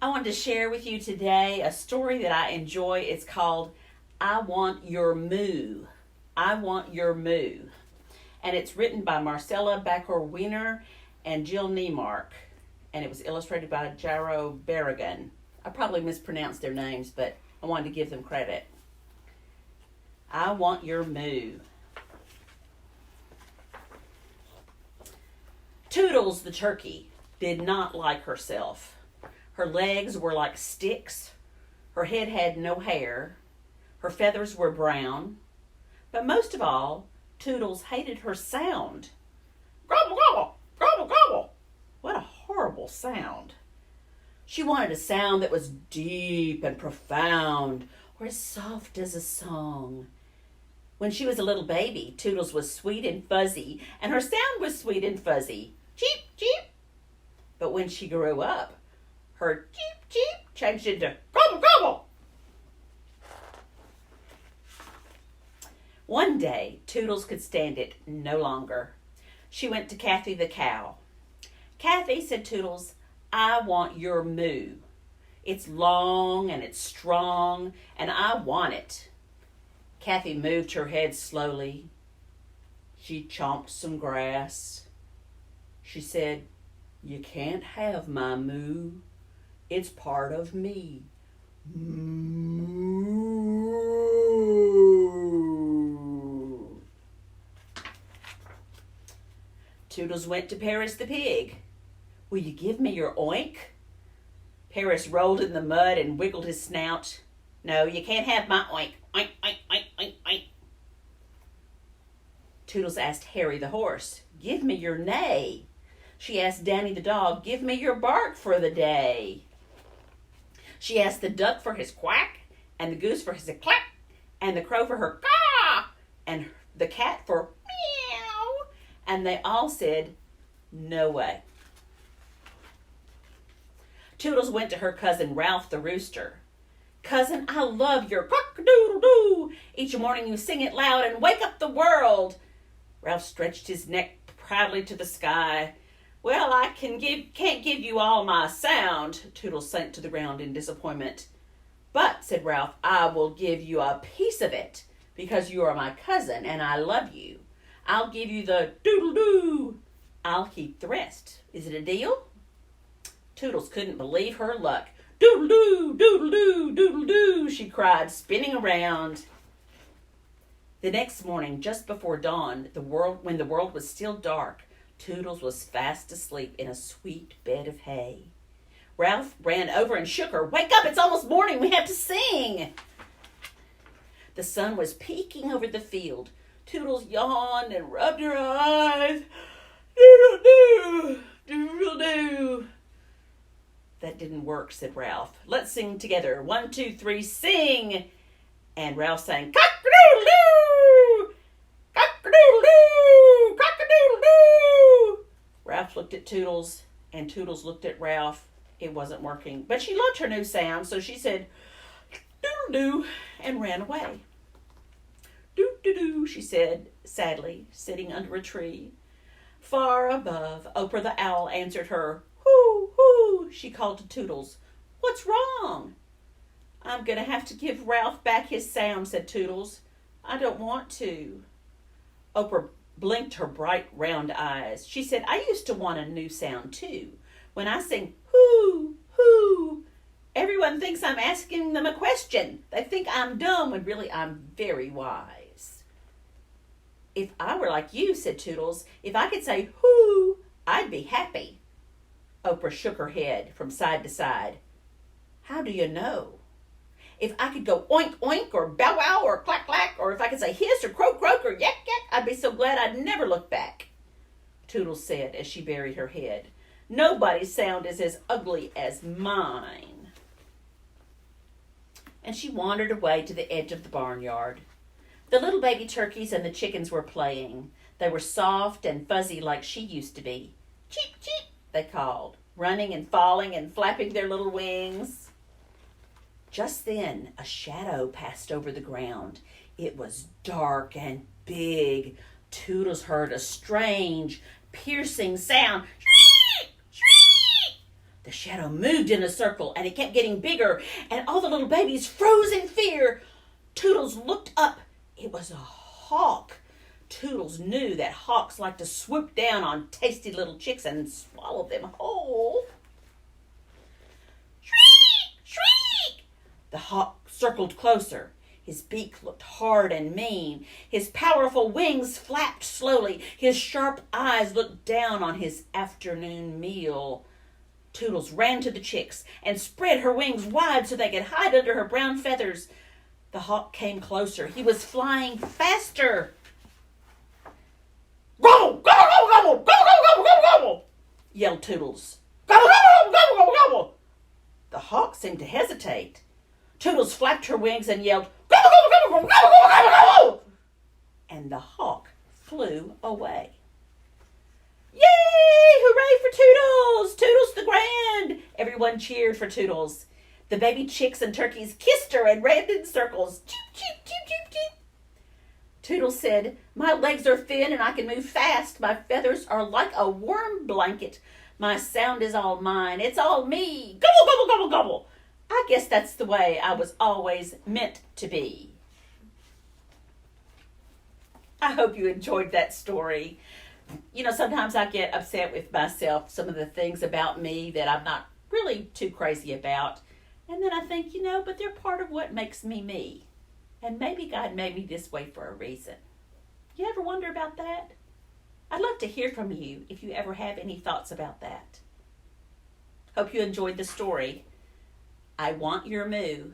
I wanted to share with you today a story that I enjoy. It's called I Want Your Moo. I Want Your Moo. And it's written by Marcella, Bakur, Weiner, and Jill Neimark. And it was illustrated by Jairo Barragan. I probably mispronounced their names, but I wanted to give them credit. I Want Your Moo. Toodles the turkey did not like herself. Her legs were like sticks. Her head had no hair. Her feathers were brown. But most of all, Toodles hated her sound. Gobble, gobble, gobble, gobble. What a horrible sound. She wanted a sound that was deep and profound, or as soft as a song. When she was a little baby, Toodles was sweet and fuzzy, and her sound was sweet and fuzzy. Cheep, cheep. But when she grew up, her cheep, cheep changed into gobble, gobble. One day, Toodles could stand it no longer. She went to Kathy the cow. Kathy, said Toodles, I want your moo. It's long and it's strong, and I want it. Kathy moved her head slowly. She chomped some grass. She said, You can't have my moo. It's part of me. Moo. Toodles went to Paris the pig. Will you give me your oink? Paris rolled in the mud and wiggled his snout. No, you can't have my oink. Oink, oink, oink, oink, oink. Toodles asked Harry the horse, Give me your neigh. She asked Danny the dog, Give me your bark for the day. She asked the duck for his quack, and the goose for his clack, and the crow for her caw, and the cat for meow. And they all said, No way. Toodles went to her cousin Ralph the rooster. Cousin, I love your cock-a-doodle-doo. Each morning you sing it loud and wake up the world. Ralph stretched his neck proudly to the sky. Well, I can't give you all my sound, Toodles sank to the ground in disappointment. But, said Ralph, I will give you a piece of it, because you are my cousin and I love you. I'll give you the doodle-doo. I'll keep the rest. Is it a deal? Toodles couldn't believe her luck. Doodle-doo, doodle-doo, doodle-doo, she cried, spinning around. The next morning, just before dawn, when the world was still dark, Toodles was fast asleep in a sweet bed of hay. Ralph ran over and shook her. Wake up, it's almost morning, we have to sing. The sun was peeking over the field. Toodles yawned and rubbed her eyes. Doodle-doo, doodle-doo. That didn't work, said Ralph. Let's sing together. 1, 2, 3, sing. And Ralph sang, cock-a-doodle-doo, cock-a-doodle-doo, cock-a-doodle-doo. Ralph looked at Toodles, and Toodles looked at Ralph. It wasn't working. But she loved her new sound, so she said, doodle-doo, and ran away. Doo-doo-doo, she said, sadly, sitting under a tree. Far above, Oprah the owl answered her. Hoo, hoo, she called to Toodles. What's wrong? I'm going to have to give Ralph back his sound, said Toodles. I don't want to. Oprah blinked her bright round eyes. She said, I used to want a new sound too. When I sing hoo, hoo, everyone thinks I'm asking them a question. They think I'm dumb when really I'm very wise. If I were like you, said Toodles, if I could say hoo, I'd be happy. Oprah shook her head from side to side. How do you know? If I could go oink, oink, or bow, wow, or clack, clack, or if I could say hiss, or croak, croak, or yak, yak, I'd be so glad I'd never look back, Toodles said as she buried her head. Nobody's sound is as ugly as mine. And she wandered away to the edge of the barnyard. The little baby turkeys and the chickens were playing. They were soft and fuzzy like she used to be. Cheep, cheep, they called, running and falling and flapping their little wings. Just then, a shadow passed over the ground. It was dark and big. Toodles heard a strange, piercing sound. Shriek! Shriek! The shadow moved in a circle, and it kept getting bigger, and all the little babies froze in fear. Toodles looked up. It was a hawk. Toodles knew that hawks like to swoop down on tasty little chicks and swallow them whole. Shriek! Shriek! The hawk circled closer. His beak looked hard and mean. His powerful wings flapped slowly. His sharp eyes looked down on his afternoon meal. Toodles ran to the chicks and spread her wings wide so they could hide under her brown feathers. The hawk came closer. He was flying faster. Gobble, gobble, gobble, gobble, gobble, gobble, gobble, gobble, yelled Toodles. Gobble, gobble, gobble, gobble, gobble. The hawk seemed to hesitate. Toodles flapped her wings and yelled, gobble, gobble, gobble, gobble, gobble, gobble, gobble. And the hawk flew away. Yay! Hooray for Toodles! Toodles the Grand! Everyone cheered for Toodles. The baby chicks and turkeys kissed her and ran in circles. Cheep, cheep, cheep, cheep, cheep. Toodles said, my legs are thin and I can move fast. My feathers are like a warm blanket. My sound is all mine. It's all me. Gobble, gobble, gobble, gobble. I guess that's the way I was always meant to be. I hope you enjoyed that story. You know, sometimes I get upset with myself, some of the things about me that I'm not really too crazy about. And then I think, but they're part of what makes me me. And maybe God made me this way for a reason. You ever wonder about that? I'd love to hear from you if you ever have any thoughts about that. Hope you enjoyed the story. I Want Your Moo